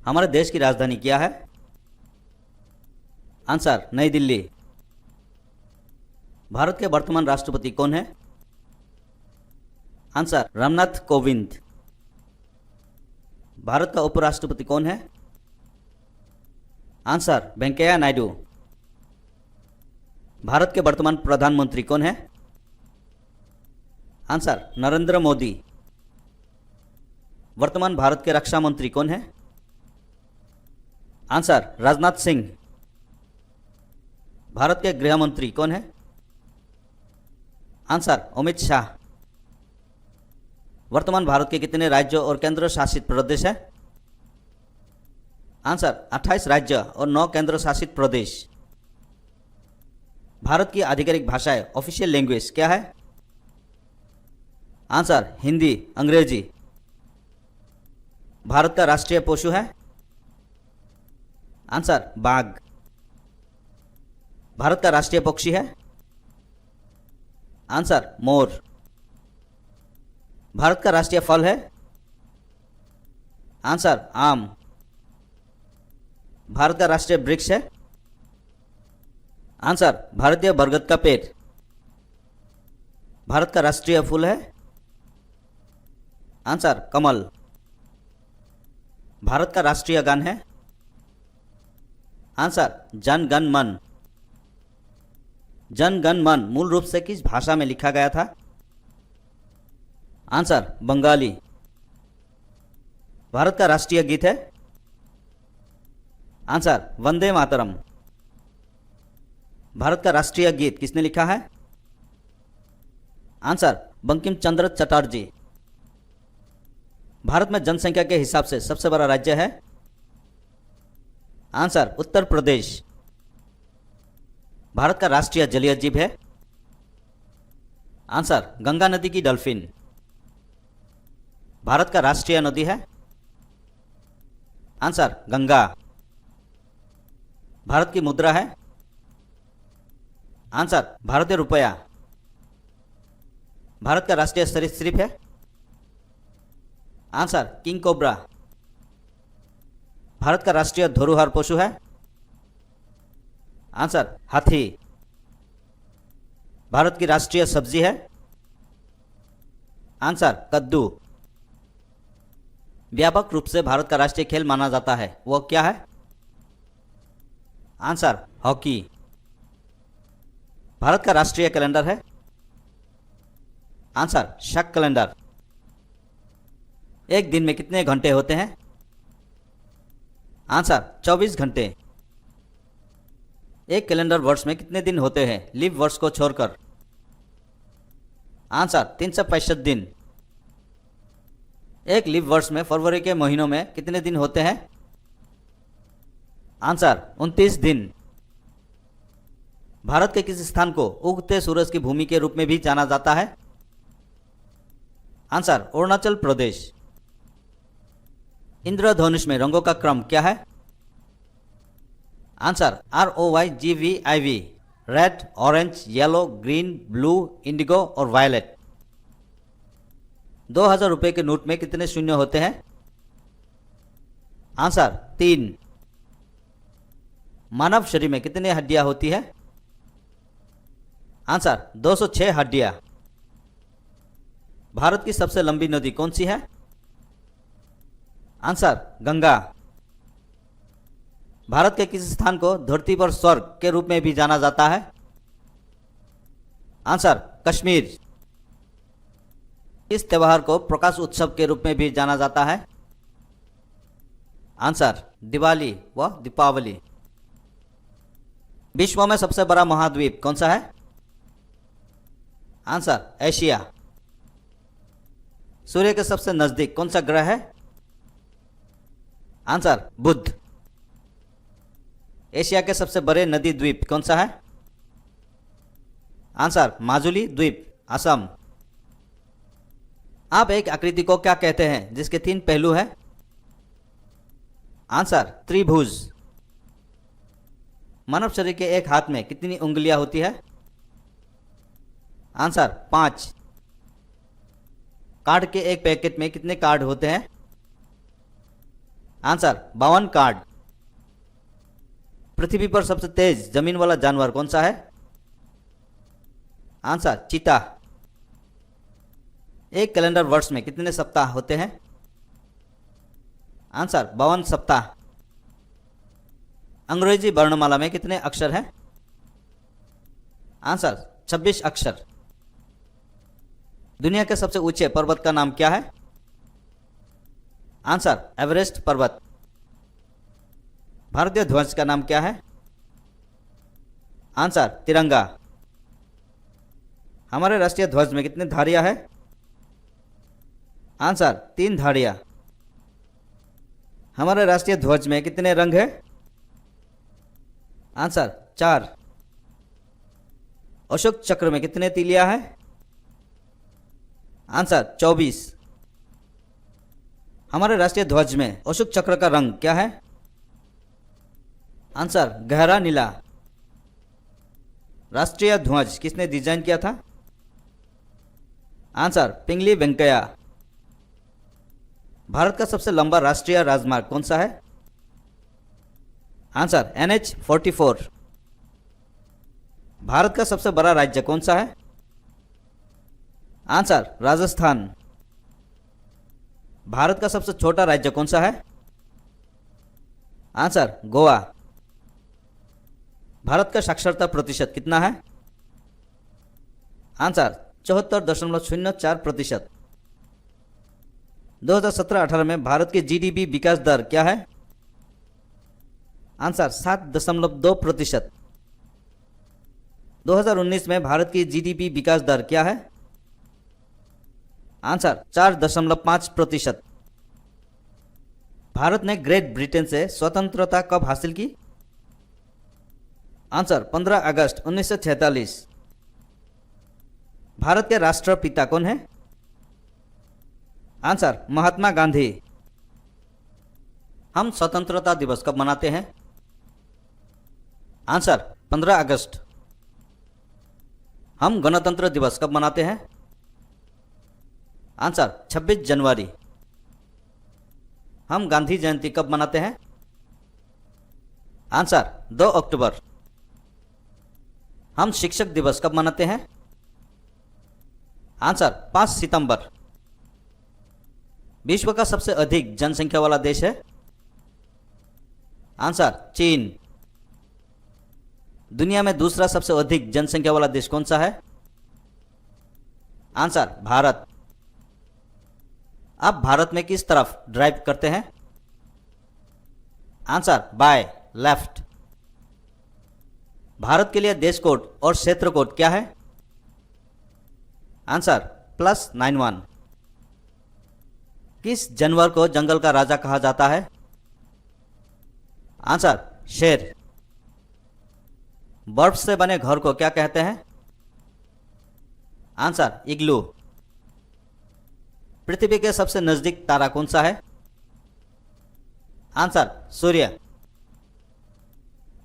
हमारे देश की राजधानी क्या है? आंसर नई दिल्ली। भारत के वर्तमान राष्ट्रपति कौन है? आंसर रामनाथ कोविंद। भारत का उपराष्ट्रपति कौन है? आंसर वेंकैया नायडू। भारत के वर्तमान प्रधानमंत्री कौन है? आंसर नरेंद्र मोदी। वर्तमान भारत के रक्षा मंत्री कौन है? आंसर राजनाथ सिंह। भारत के गृह मंत्री कौन है? आंसर अमित शाह। वर्तमान भारत के कितने राज्यों और केंद्र शासित प्रदेश है? आंसर 28 राज्य और 9 केंद्र शासित प्रदेश। भारत की आधिकारिक भाषाएं ऑफिशियल लैंग्वेज क्या है? आंसर हिंदी अंग्रेजी। भारत का राष्ट्रीय पशु है? आंसर बाघ। भारत का राष्ट्रीय पक्षी है? Answer more. भारत का राष्ट्रीय फल है? आंसर आम। भारत का राष्ट्रीय वृक्ष है? आंसर भारतीय बरगद का पेड़। भारत का राष्ट्रीय फूल है? आंसर कमल। भारत का राष्ट्रीय गान है? आंसर जन गण मन। जन गण मन मूल रूप से किस भाषा में लिखा गया था? आंसर बंगाली। भारत का राष्ट्रीय गीत है? आंसर वंदे मातरम। भारत का राष्ट्रीय गीत किसने लिखा है? आंसर बंकिम चंद्र चटर्जी। भारत में जनसंख्या के हिसाब से सबसे बड़ा राज्य है? आंसर उत्तर प्रदेश। भारत का राष्ट्रीय जलीय जीव है? आंसर गंगा नदी की डॉल्फिन। भारत का राष्ट्रीय नदी है? आंसर गंगा। भारत की मुद्रा है? आंसर भारतीय रुपया। भारत का राष्ट्रीय सरीसृप है? Answer king cobra. भारत का राष्ट्रीय धरोहर पशु है? आंसर हाथी। भारत की राष्ट्रीय सब्जी है? आंसर कद्दू। व्यापक रूप से भारत का राष्ट्रीय खेल माना जाता है, वो क्या है? Answer hockey. भारत का राष्ट्रीय कैलेंडर है? आंसर शक कैलेंडर। एक दिन में कितने घंटे होते हैं? आंसर 24 घंटे। एक कैलेंडर वर्ष में कितने दिन होते हैं लीप वर्ष को छोड़कर? आंसर 365 दिन। एक लीप वर्ष में फरवरी के महीनों में कितने दिन होते हैं? आंसर 29 दिन। भारत के किस स्थान को उगते सूरज की भूमि के रूप में भी जाना जाता है? आंसर अरुणाचल प्रदेश। इंद्रधनुष में रंगों का क्रम क्या है? Answer ROYGVIV। Red, orange, yellow, green, blue, Indigo और वायलेट। 2000 रुपए के नोट में कितने शून्य होते हैं? आंसर 3। मानव शरीर में कितनी हड्डियां होती है? आंसर 206 हड्डियां। भारत की सबसे लंबी नदी कौन सी है? आंसर गंगा। भारत के किस स्थान को धरती पर स्वर्ग के रूप में भी जाना जाता है? आंसर कश्मीर। इस त्योहार को प्रकाश उत्सव के रूप में भी जाना जाता है? आंसर दिवाली व दीपावली। विश्व में सबसे बड़ा महाद्वीप कौन सा है? Answer Asia. सूर्य के सबसे नजदीक कौन सा ग्रह है? आंसर बुध। एशिया के सबसे बड़े नदी द्वीप कौन सा है? आंसर माजुली द्वीप, असम। आप एक आकृति को क्या कहते हैं जिसके 3 पहलू हैं? आंसर त्रिभुज। मानव शरीर के एक हाथ में कितनी उंगलियां होती है? आंसर 5। कार्ड के एक पैकेट में कितने कार्ड होते हैं? Answer 52 card. पृथ्वी पर सबसे तेज जमीन वाला जानवर कौन सा है? आंसर चीता। एक कैलेंडर वर्ष में कितने सप्ताह होते हैं? आंसर 52 सप्ताह। अंग्रेजी वर्णमाला में कितने अक्षर हैं? आंसर 26 अक्षर। दुनिया के सबसे ऊंचे पर्वत का नाम क्या है? आंसर एवरेस्ट पर्वत। भारतीय ध्वज का नाम क्या है? आंसर तिरंगा। हमारे राष्ट्रीय ध्वज में कितने धारियां हैं? आंसर 3 धारियां। हमारे राष्ट्रीय ध्वज में कितने रंग हैं? आंसर 4। अशोक चक्र में कितने तीलियां हैं? आंसर 24। हमारे राष्ट्रीय ध्वज में अशोक चक्र का रंग क्या है? आंसर गहरा नीला। राष्ट्रीय ध्वज किसने डिजाइन किया था? आंसर पिंगली वेंकैया। भारत का सबसे लंबा राष्ट्रीय राजमार्ग कौन सा है? Answer NH-44। भारत का सबसे बड़ा राज्य कौन सा है? आंसर राजस्थान। भारत का सबसे छोटा राज्य कौन सा है? आंसर गोवा। भारत का साक्षरता प्रतिशत कितना है? आंसर 74.04%। 2017-18 में भारत की GDP विकास दर क्या है? आंसर 7.2%। 2019 में भारत की GDP विकास दर क्या है? आंसर 4.5%। भारत ने ग्रेट ब्रिटेन से स्वतंत्रता कब हासिल की? आंसर 15 अगस्त 1946। भारत के राष्ट्रपिता कौन है? आंसर महात्मा गांधी। हम स्वतंत्रता दिवस कब मनाते हैं? आंसर 15 अगस्त। हम गणतंत्र दिवस कब मनाते हैं? आंसर 26 जनवरी। हम गांधी जयंती कब मनाते हैं? आंसर 2 अक्टूबर। हम शिक्षक दिवस कब मनाते हैं? आंसर 5 सितंबर। विश्व का सबसे अधिक जनसंख्या वाला देश है? आंसर चीन। दुनिया में दूसरा सबसे अधिक जनसंख्या वाला देश कौन सा है? आंसर भारत। आप भारत में किस तरफ ड्राइव करते हैं? Answer by left. भारत के लिए देश कोड और क्षेत्र कोड क्या है? आंसर +91। किस जानवर को जंगल का राजा कहा जाता है? आंसर शेर। बर्फ से बने घर को क्या कहते हैं? आंसर इग्लू। पृथ्वी के सबसे नजदीक तारा कौन सा है? आंसर सूर्य।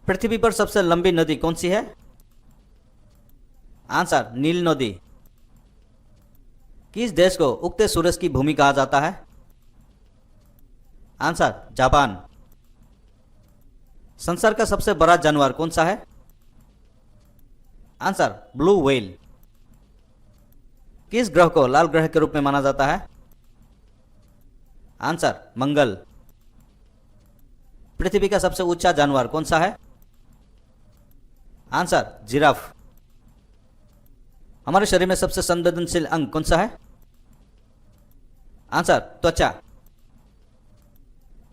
पृथ्वी पर सबसे लंबी नदी कौन सी है? आंसर नील नदी। किस देश को उगते सूरज की भूमि कहा जाता है? Answer Japan. संसार का सबसे बड़ा जानवर कौन सा है? Answer blue whale. किस ग्रह को लाल ग्रह के रूप में माना जाता है? आंसर मंगल। पृथ्वी का सबसे ऊंचा जानवर कौन सा है? Answer giraffe. हमारे शरीर में सबसे संवेदनशील अंग कौन सा है? आंसर त्वचा।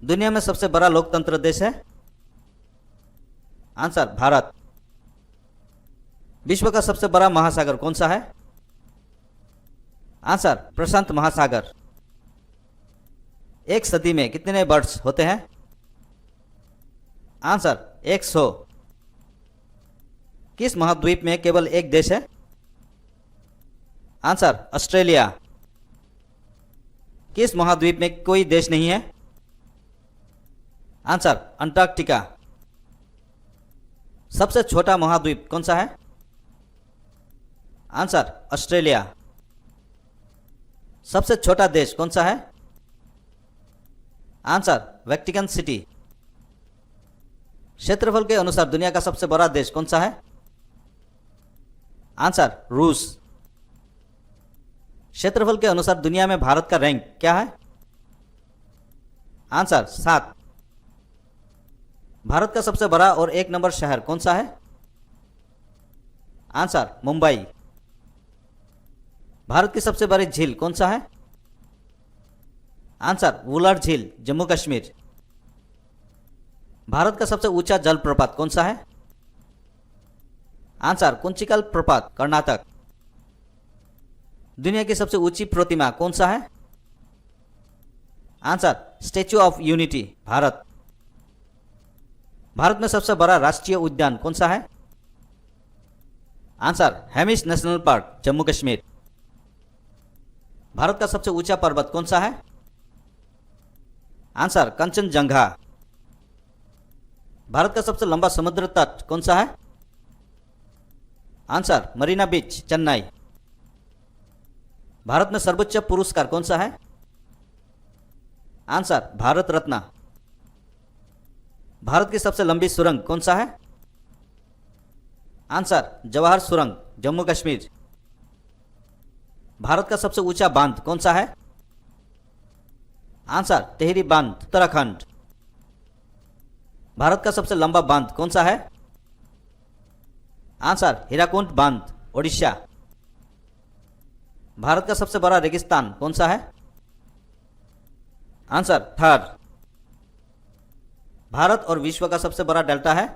दुनिया में सबसे बड़ा लोकतंत्र देश है? आंसर भारत। विश्व का सबसे बड़ा महासागर कौन सा है? आंसर प्रशांत महासागर। एक सदी में कितने बर्ड्स होते हैं? आंसर 100। किस महाद्वीप में केवल एक देश है? Answer Australia. किस महाद्वीप में कोई देश नहीं है? Answer Antarctica. सबसे छोटा महाद्वीप कौन सा है? Answer Australia. सबसे छोटा देश कौन सा है? Answer Vatican city. क्षेत्रफल के अनुसार दुनिया का सबसे बड़ा देश कौन सा है? आंसर रूस। क्षेत्रफल के अनुसार दुनिया में भारत का रैंक क्या है? आंसर 7। भारत का सबसे बड़ा और 1 नंबर शहर कौन सा है? आंसर मुंबई। भारत की सबसे बड़ी झील कौन सा है? आंसर वुलर झील, जम्मू कश्मीर। भारत का सबसे ऊंचा जलप्रपात कौन सा है? आंसर कुंचिकल प्रपात, कर्नाटक। दुनिया की सबसे ऊंची प्रतिमा कौन सा है? Answer statue of unity, Bharat. Bharat में सबसे बड़ा राष्ट्रीय उद्यान कौन सा है? Answer Hemis national park, Jammu Kashmir. Bharat का सबसे ऊंचा पर्वत कौन सा है? आंसर कंचनजंगा। भारत का सबसे लंबा समुद्र तट कौन सा है? आंसर मरीना बीच, चेन्नई। भारत में सर्वोच्च पुरस्कार कौन सा है? आंसर भारत रत्न। भारत की सबसे लंबी सुरंग कौन सा है? आंसर जवाहर सुरंग, जम्मू कश्मीर। भारत का सबसे ऊंचा बांध कौन सा है? आंसर टिहरी बांध, उत्तराखंड। भारत का सबसे लंबा बांध कौन सा है? आंसर हीराकुंड बांध, ओडिशा। भारत का सबसे बड़ा रेगिस्तान कौन सा है? आंसर थार। भारत और विश्व का सबसे बड़ा डेल्टा है?